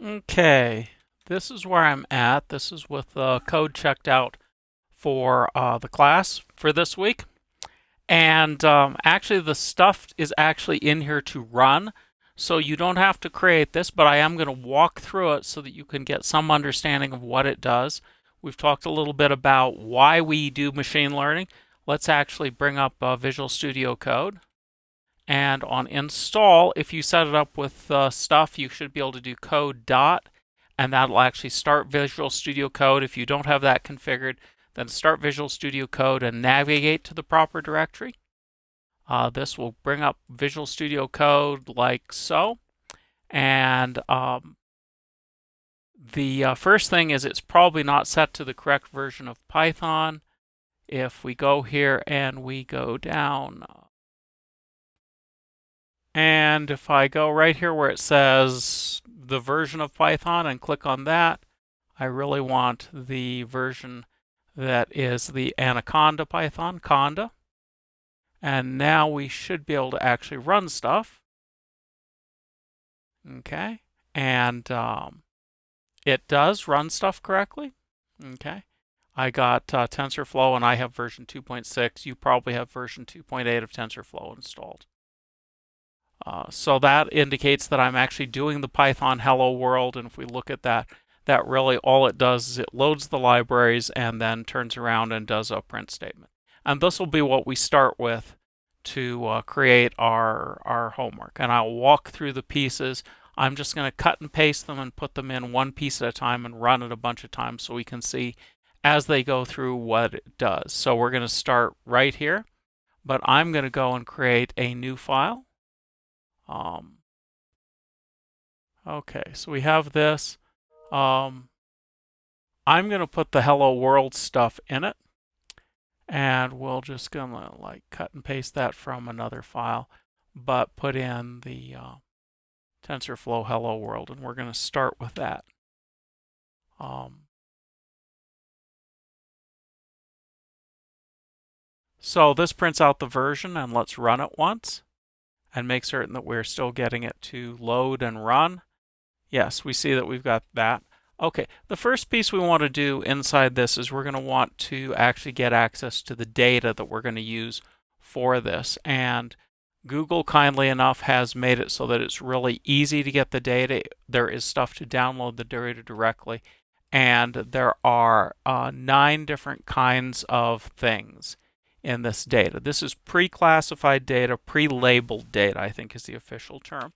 Okay, this is where I'm at. This is with the code checked out for the class for this week. And actually, the stuff is actually in here to run. So you don't have to create this, but I am going to walk through it so that you can get some understanding of what it does. We've talked a little bit about why we do machine learning. Let's actually bring up Visual Studio Code. And on install, if you set it up with stuff, you should be able to do code dot, and that'll actually start Visual Studio Code. If you don't have that configured, then start Visual Studio Code and navigate to the proper directory. This will bring up Visual Studio Code like so. And the first thing is it's probably not set to the correct version of Python. If we go here and we go down, and if I go right here where it says the version of Python and click on that, I really want the version that is the Anaconda Python, Conda. And now we should be able to actually run stuff. Okay. And it does run stuff correctly. Okay. I got TensorFlow and I have version 2.6. You probably have version 2.8 of TensorFlow installed. So that indicates that I'm actually doing the Python hello world. And if we look at that, that really all it does is it loads the libraries and then turns around and does a print statement. And this will be what we start with to create our homework. And I'll walk through the pieces. I'm just going to cut and paste them and put them in one piece at a time and run it a bunch of times so we can see as they go through what it does. So we're going to start right here, but I'm going to go and create a new file. Okay, so we have this. I'm going to put the hello world stuff in it. And we're just going to like cut and paste that from another file, but put in the TensorFlow hello world. And we're going to start with that. So this prints out the version, and let's run it once and make certain that we're still getting it to load and run. Yes, we see that we've got that. Okay, the first piece we want to do inside this is we're going to want to actually get access to the data that we're going to use for this. And Google, kindly enough, has made it so that it's really easy to get the data. There is stuff to download the data directly. And there are 9 different kinds of things in this data. This is pre-classified data, pre-labeled data, I think is the official term.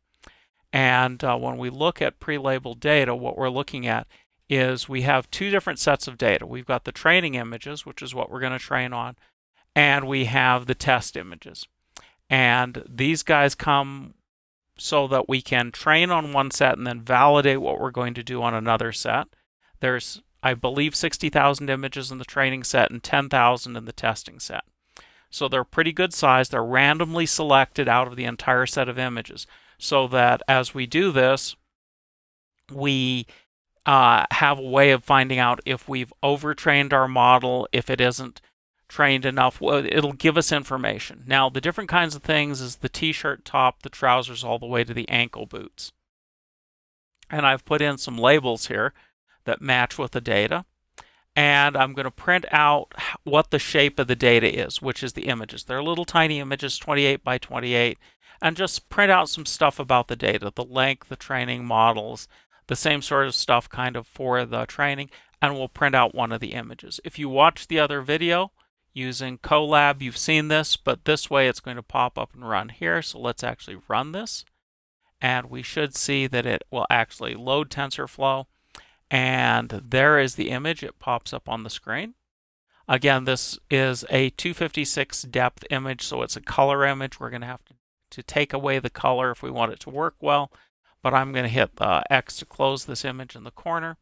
And when we look at pre-labeled data, what we're looking at is we have 2 different sets of data. We've got the training images, which is what we're going to train on, and we have the test images. And these guys come so that we can train on one set and then validate what we're going to do on another set. There's, I believe, 60,000 images in the training set and 10,000 in the testing set. So they're pretty good size. They're randomly selected out of the entire set of images, so that as we do this, we have a way of finding out if we've overtrained our model, if it isn't trained enough. Well, it'll give us information. Now, the different kinds of things is the t-shirt top, the trousers, all the way to the ankle boots. And I've put in some labels here that match with the data. And I'm going to print out what the shape of the data is, which is the images. They're little tiny images, 28 by 28, and just print out some stuff about the data, the length, the training models, the same sort of stuff kind of for the training, and we'll print out one of the images. If you watch the other video using Colab, you've seen this, but this way it's going to pop up and run here. So let's actually run this, and we should see that it will actually load TensorFlow. And there is the image. It pops up on the screen. Again, this is a 256 depth image, so it's a color image. We're going to have to take away the color if we want it to work well. But I'm going to hit X to close this image in the corner.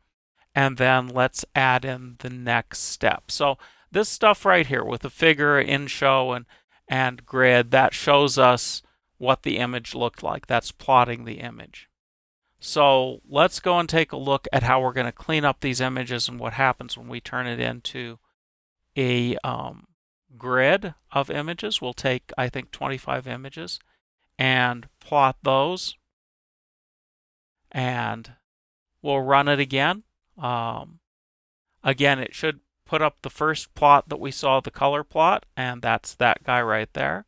And then let's add in the next step. So this stuff right here with the figure, in show, and grid, that shows us what the image looked like. That's plotting the image. So let's go and take a look at how we're going to clean up these images and what happens when we turn it into a grid of images. We'll take, I think, 25 images and plot those and We'll run it again. Again, it should put up the first plot that we saw, the color plot, and that's that guy right there.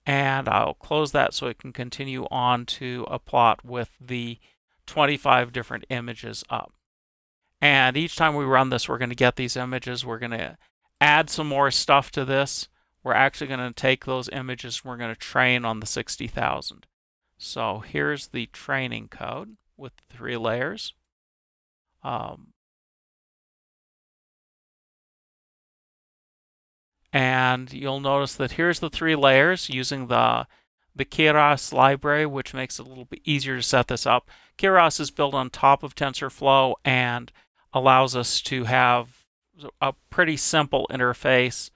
And I'll close that so it can continue on to a plot with the 25 different images up. And each time we run this, we're going to get these images. We're going to add some more stuff to this. We're actually going to take those images and we're going to train on the 60,000. So here's the training code with 3 layers. And you'll notice that here's the 3 layers using the Keras library, which makes it a little bit easier to set this up. Keras is built on top of TensorFlow and allows us to have a pretty simple interface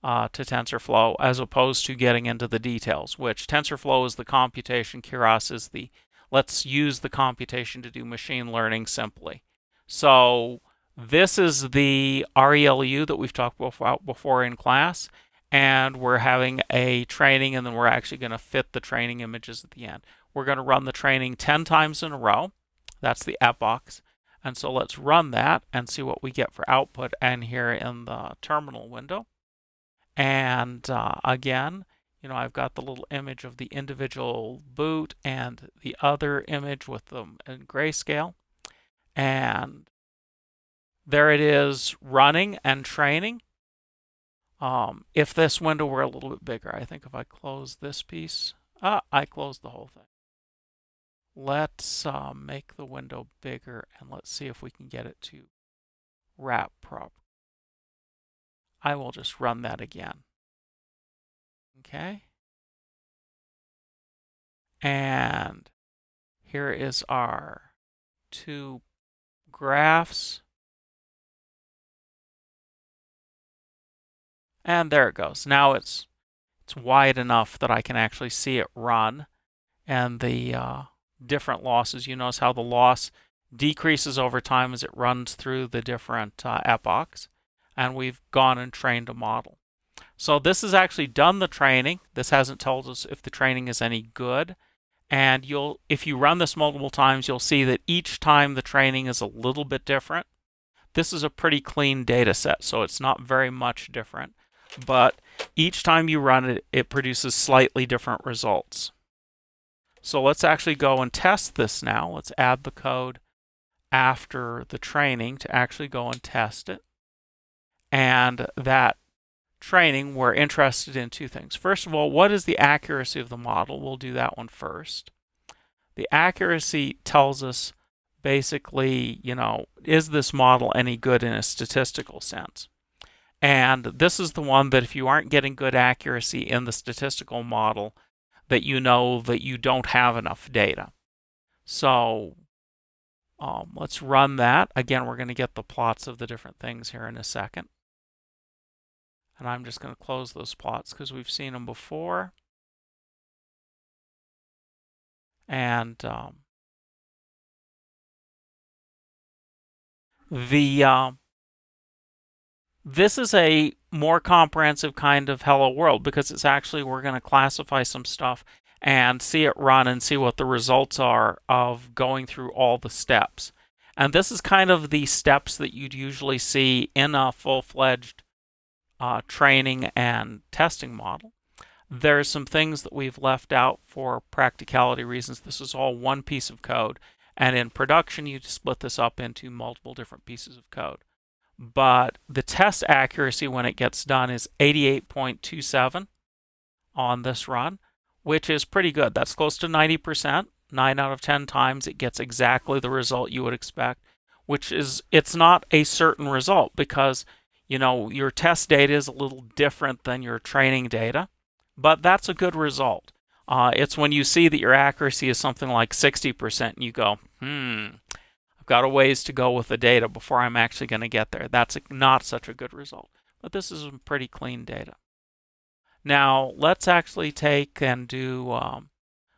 to TensorFlow as opposed to getting into the details, which TensorFlow is the computation, Keras is the let's use the computation to do machine learning simply. So this is the ReLU that we've talked about before in class, and we're having a training, and then we're actually going to fit the training images at the end. We're going to run the training 10 times in a row. That's the epochs. And so let's run that and see what we get for output and here in the terminal window. And again, I've got the little image of the individual boot and the other image with them in grayscale. And there it is running and training. If this window were a little bit bigger, I think if I close this piece, I closed the whole thing. Let's make the window bigger and let's see if we can get it to wrap properly. I will just run that again. Okay. And here is our 2 graphs. And there it goes. Now it's wide enough that I can actually see it run. And the different losses, you notice how the loss decreases over time as it runs through the different epochs. And we've gone and trained a model. So this has actually done the training. This hasn't told us if the training is any good. And if you run this multiple times, you'll see that each time the training is a little bit different. This is a pretty clean data set, so it's not very much different. But each time you run it, it produces slightly different results. So let's actually go and test this now. Let's add the code after the training to actually go and test it. And that training, we're interested in 2 things. First of all, what is the accuracy of the model? We'll do that one first. The accuracy tells us basically, is this model any good in a statistical sense? And this is the one that if you aren't getting good accuracy in the statistical model, that you know that you don't have enough data. So let's run that. Again, we're going to get the plots of the different things here in a second. And I'm just going to close those plots because we've seen them before. And this is a more comprehensive kind of hello world because it's actually, we're going to classify some stuff and see it run and see what the results are of going through all the steps. And this is kind of the steps that you'd usually see in a full-fledged training and testing model. There's some things that we've left out for practicality reasons. This is all one piece of code. And in production, you split this up into multiple different pieces of code. But the test accuracy when it gets done is 88.27 on this run, which is pretty good. That's close to 90%. 9 out of 10 times it gets exactly the result you would expect, which is, it's not a certain result because, your test data is a little different than your training data, but that's a good result. It's when you see that your accuracy is something like 60% and you go, I've got a ways to go with the data before I'm actually going to get there. That's not such a good result. But this is some pretty clean data. Now, let's actually take and do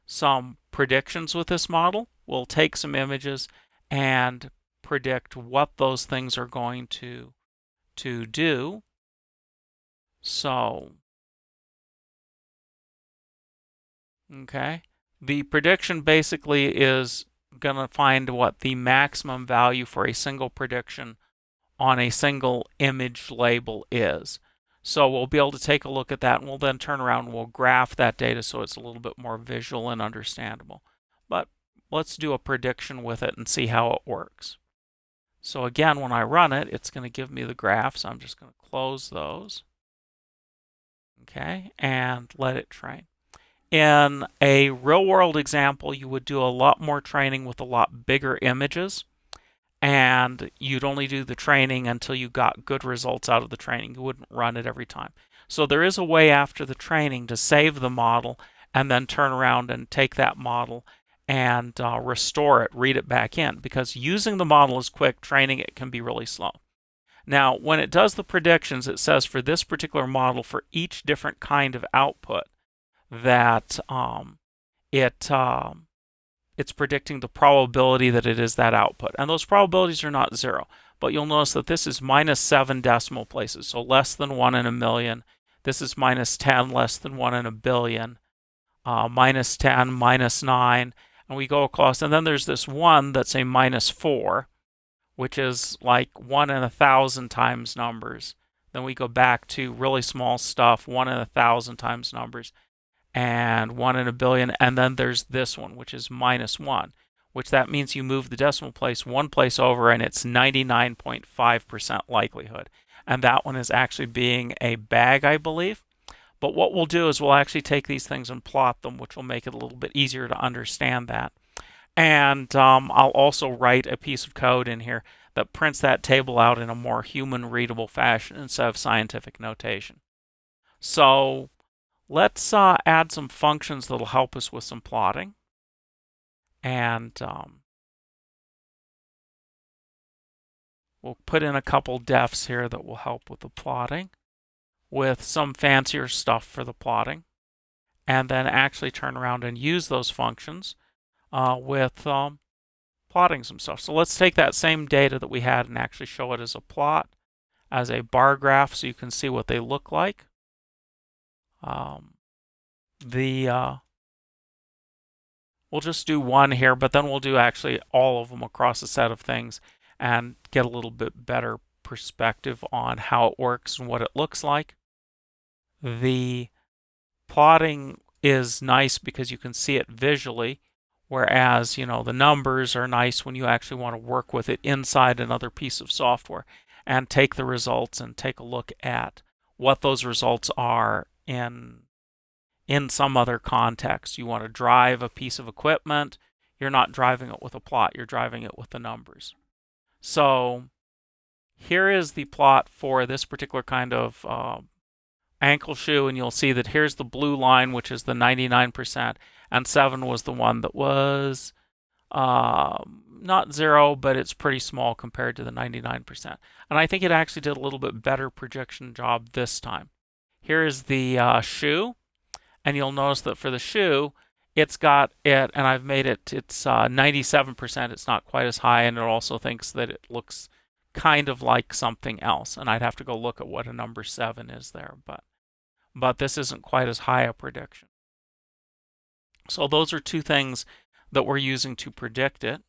some predictions with this model. We'll take some images and predict what those things are going to do. So, okay. The prediction basically is going to find what the maximum value for a single prediction on a single image label is. So we'll be able to take a look at that, and we'll then turn around and we'll graph that data so it's a little bit more visual and understandable. But let's do a prediction with it and see how it works. So again, when I run it, it's going to give me the graph, so I'm just going to close those. Okay, and let it train. In a real-world example, you would do a lot more training with a lot bigger images, and you'd only do the training until you got good results out of the training. You wouldn't run it every time. So there is a way after the training to save the model and then turn around and take that model and restore it, read it back in, because using the model is quick, training it can be really slow. Now, when it does the predictions, it says for this particular model, for each different kind of output, that it's predicting the probability that it is that output. And those probabilities are not zero, but you'll notice that this is -7 decimal places, so less than 1 in a million. This is -10, less than 1 in a billion, -10, -9, and we go across. And then there's this one that's a -4, which is like 1 in 1,000 times numbers. Then we go back to really small stuff, 1 in 1,000 times numbers, and 1 in a billion. And then there's this one, which is -1, which that means you move the decimal place one place over, and it's 99.5% likelihood. And that one is actually being a bag, I believe. But what we'll do is we'll actually take these things and plot them, which will make it a little bit easier to understand that. And I'll also write a piece of code in here that prints that table out in a more human-readable fashion instead of scientific notation. So let's add some functions that'll help us with some plotting. And we'll put in a couple defs here that will help with the plotting, with some fancier stuff for the plotting, and then actually turn around and use those functions with plotting some stuff. So let's take that same data that we had and actually show it as a plot, as a bar graph, so you can see what they look like. We'll just do one here, but then we'll do actually all of them across a set of things and get a little bit better perspective on how it works and what it looks like. The plotting is nice because you can see it visually, whereas, the numbers are nice when you actually want to work with it inside another piece of software and take the results and take a look at what those results are in some other context. You want to drive a piece of equipment, you're not driving it with a plot, you're driving it with the numbers. So here is the plot for this particular kind of ankle shoe, and you'll see that here's the blue line, which is the 99%, and 7 was the one that was not 0, but it's pretty small compared to the 99%. And I think it actually did a little bit better projection job this time. Here is the shoe, and you'll notice that for the shoe, it's got it, and I've made it, it's 97%. It's not quite as high, and it also thinks that it looks kind of like something else. And I'd have to go look at what a number 7 is there, but this isn't quite as high a prediction. So those are two things that we're using to predict it.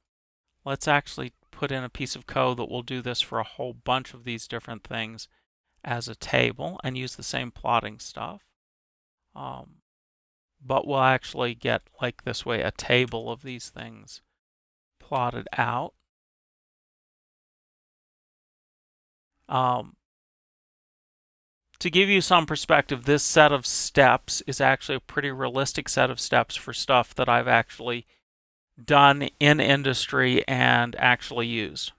Let's actually put in a piece of code that will do this for a whole bunch of these different things as a table and use the same plotting stuff. But we'll actually get, like this way, a table of these things plotted out. To give you some perspective, this set of steps is actually a pretty realistic set of steps for stuff that I've actually done in industry and actually used.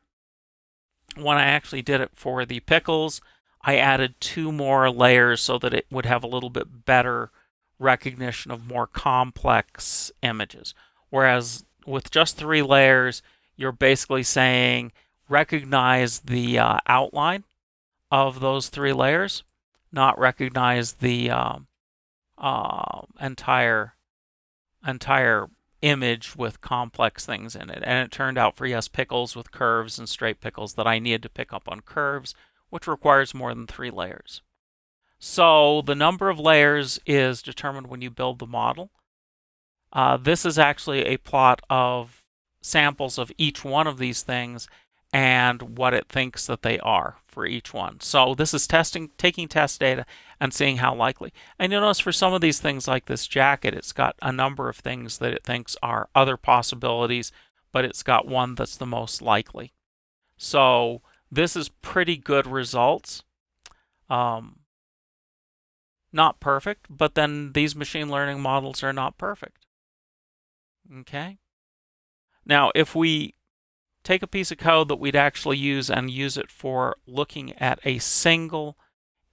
When I actually did it for the pickles, I added 2 more layers so that it would have a little bit better recognition of more complex images. Whereas with just 3 layers, you're basically saying recognize the outline of those 3 layers, not recognize the entire image with complex things in it. And it turned out for, yes, pickles with curves and straight pickles, that I needed to pick up on curves, which requires more than 3 layers. So the number of layers is determined when you build the model. This is actually a plot of samples of each one of these things and what it thinks that they are for each one. So this is taking test data and seeing how likely. And you'll notice for some of these things like this jacket, it's got a number of things that it thinks are other possibilities, but it's got one that's the most likely. So this is pretty good results. Not perfect, but then these machine learning models are not perfect. Okay. Now, if we take a piece of code that we'd actually use and use it for looking at a single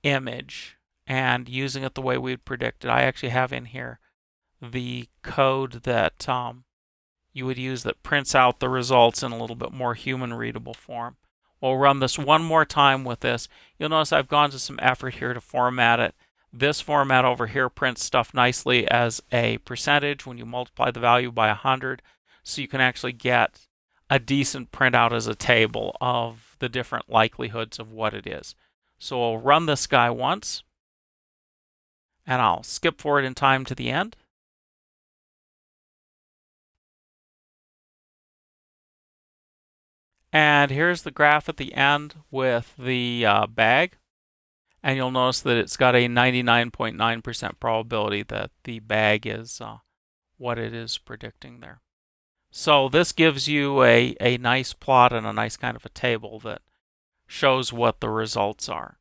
image and using it the way we'd predicted, I actually have in here the code that you would use that prints out the results in a little bit more human readable form. We'll run this one more time with this. You'll notice I've gone to some effort here to format it. This format over here prints stuff nicely as a percentage when you multiply the value by 100, so you can actually get a decent printout as a table of the different likelihoods of what it is. So I'll run this guy once, and I'll skip forward in time to the end. And here's the graph at the end with the bag. And you'll notice that it's got a 99.9% probability that the bag is what it is predicting there. So this gives you a nice plot and a nice kind of a table that shows what the results are.